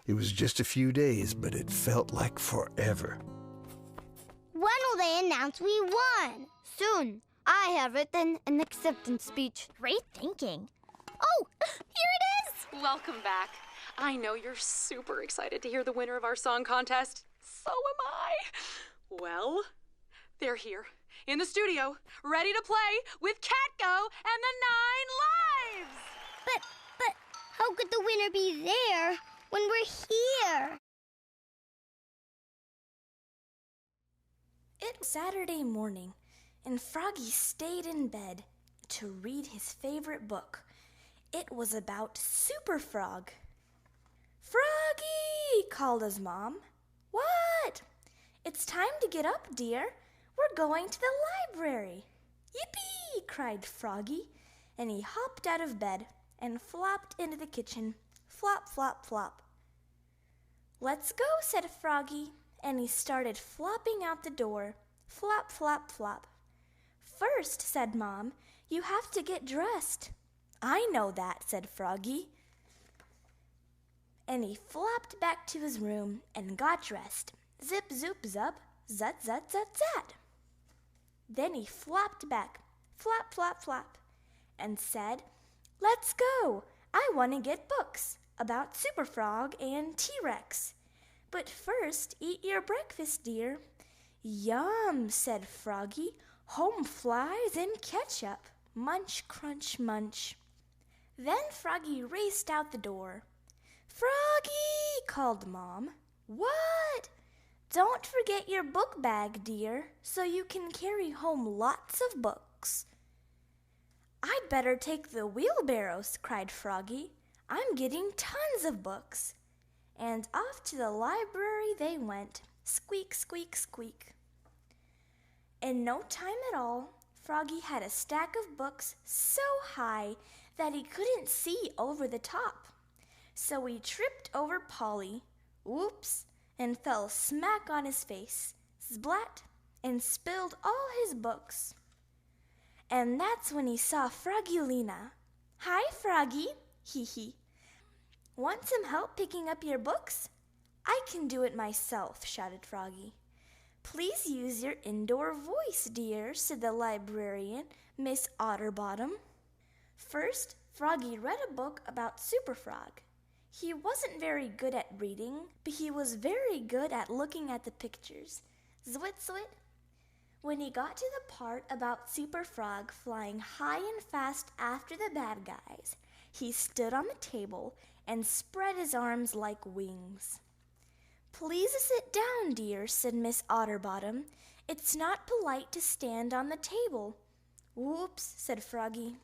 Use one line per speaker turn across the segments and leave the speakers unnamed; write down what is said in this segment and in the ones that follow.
It was just a few days, but it felt like forever.
When will they announce we won?
Soon. I have written an acceptance speech.
Great thinking.
Oh, here it is! Welcome back. I know you're super excited to hear the winner of our song contest. So am I. Well, they're here in the studio, ready to play with Catgo and the 9 Lives!
But how could the winner be there when we're here?
It was Saturday morning, and Froggy stayed in bed to read his favorite book. It was about Super Frog. "Froggy!" called his mom. "What?" "It's time to get up, dear. We're going to the library." "Yippee!" cried Froggy, and he hopped out of bed and flopped into the kitchen. Flop, flop, flop. "Let's go," said Froggy, and he started flopping out the door. Flop, flop, flop. "First," said Mom, "you have to get dressed." "I know that," said Froggy. And he flopped back to his room and got dressed. Zip, zoop, zub, zut, zut, zut, zat. Then he flopped back, flop, flop, flop, and said, "Let's go. I want to get books about Super Frog and T-Rex. But first, eat your breakfast, dear." "Yum," said Froggy. "Home flies and ketchup. Munch, crunch, munch." Then Froggy raced out the door. "Froggy!" called Mom. "What?" "Don't forget your book bag, dear, so you can carry home lots of books." "I'd better take the wheelbarrows," cried Froggy. "I'm getting tons of books." And off to the library they went, squeak, squeak, squeak. In no time at all, Froggy had a stack of books so high that he couldn't see over the top. So he tripped over Polly, whoops, and fell smack on his face, splat, and spilled all his books. And that's when he saw Froggy-Lena. "Hi, Froggy," hee. "Want some help picking up your books?" "I can do it myself," shouted Froggy. "Please use your indoor voice, dear," said the librarian, Miss Otterbottom. First, Froggy read a book about Super Frog. He wasn't very good at reading, but he was very good at looking at the pictures. Zwit, zwit. When he got to the part about Super Frog flying high and fast after the bad guys, he stood on the table and spread his arms like wings. "Please sit down, dear," said Miss Otterbottom. "It's not polite to stand on the table." "Whoops," said Froggy.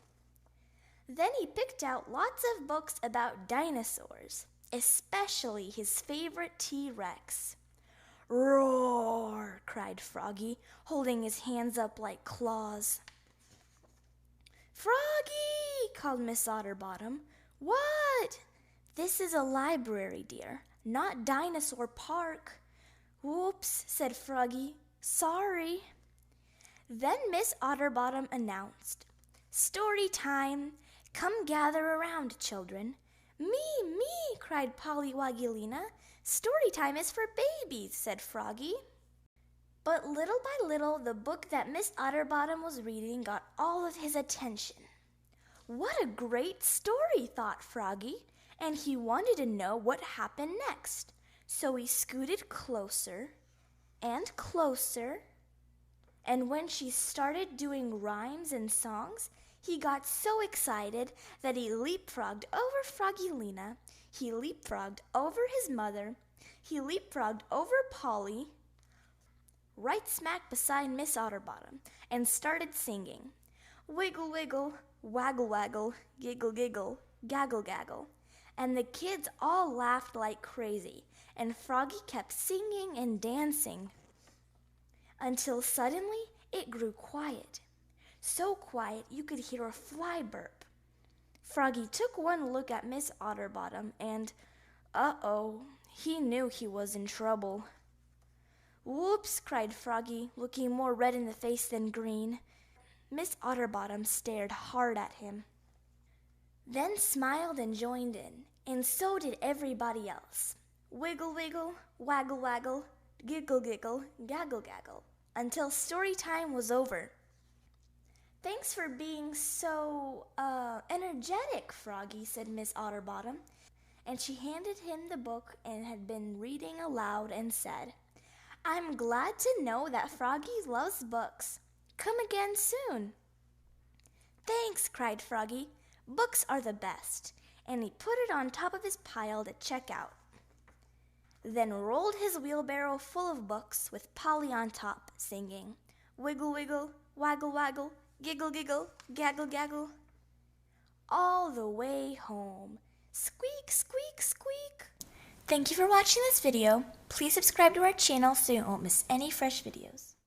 Then he picked out lots of books about dinosaurs, especially his favorite T-Rex. "Roar!" cried Froggy, holding his hands up like claws. "Froggy!" called Miss Otterbottom. "What?" "This is a library, dear, not Dinosaur Park." "Whoops," said Froggy. "Sorry." Then Miss Otterbottom announced, "Story time! Come gather around, children." Me, cried Pollywoggylina. "Story time is for babies," said Froggy. But little by little, the book that Miss Otterbottom was reading got all of his attention. What a great story, thought Froggy, and he wanted to know what happened next. So he scooted closer and closer, and when she started doing rhymes and songs, he got so excited that he leapfrogged over Froggy-Lena, he leapfrogged over his mother, he leapfrogged over Polly, right smack beside Miss Otterbottom, and started singing, "Wiggle, wiggle, waggle, waggle, giggle, giggle, gaggle, gaggle." And the kids all laughed like crazy, and Froggy kept singing and dancing until suddenly it grew quiet. So quiet you could hear a fly burp. Froggy took one look at Miss Otterbottom and, uh-oh, he knew he was in trouble. "Whoops," cried Froggy, looking more red in the face than green. Miss Otterbottom stared hard at him, then smiled and joined in, and so did everybody else. Wiggle, wiggle, waggle, waggle, giggle, giggle, gaggle, gaggle, until story time was over. Thanks for being so, energetic, Froggy, said Miss Otterbottom. And she handed him the book and had been reading aloud and said, I'm glad to know that Froggy loves books. Come again soon. Thanks, cried Froggy. Books are the best. And he put it on top of his pile to check out. Then rolled his wheelbarrow full of books with Polly on top, singing, Wiggle, wiggle, waggle, waggle, giggle, giggle, gaggle, gaggle, all the way home. Squeak, squeak, squeak. Thank you for watching this video. Please subscribe to our channel so you won't miss any fresh videos.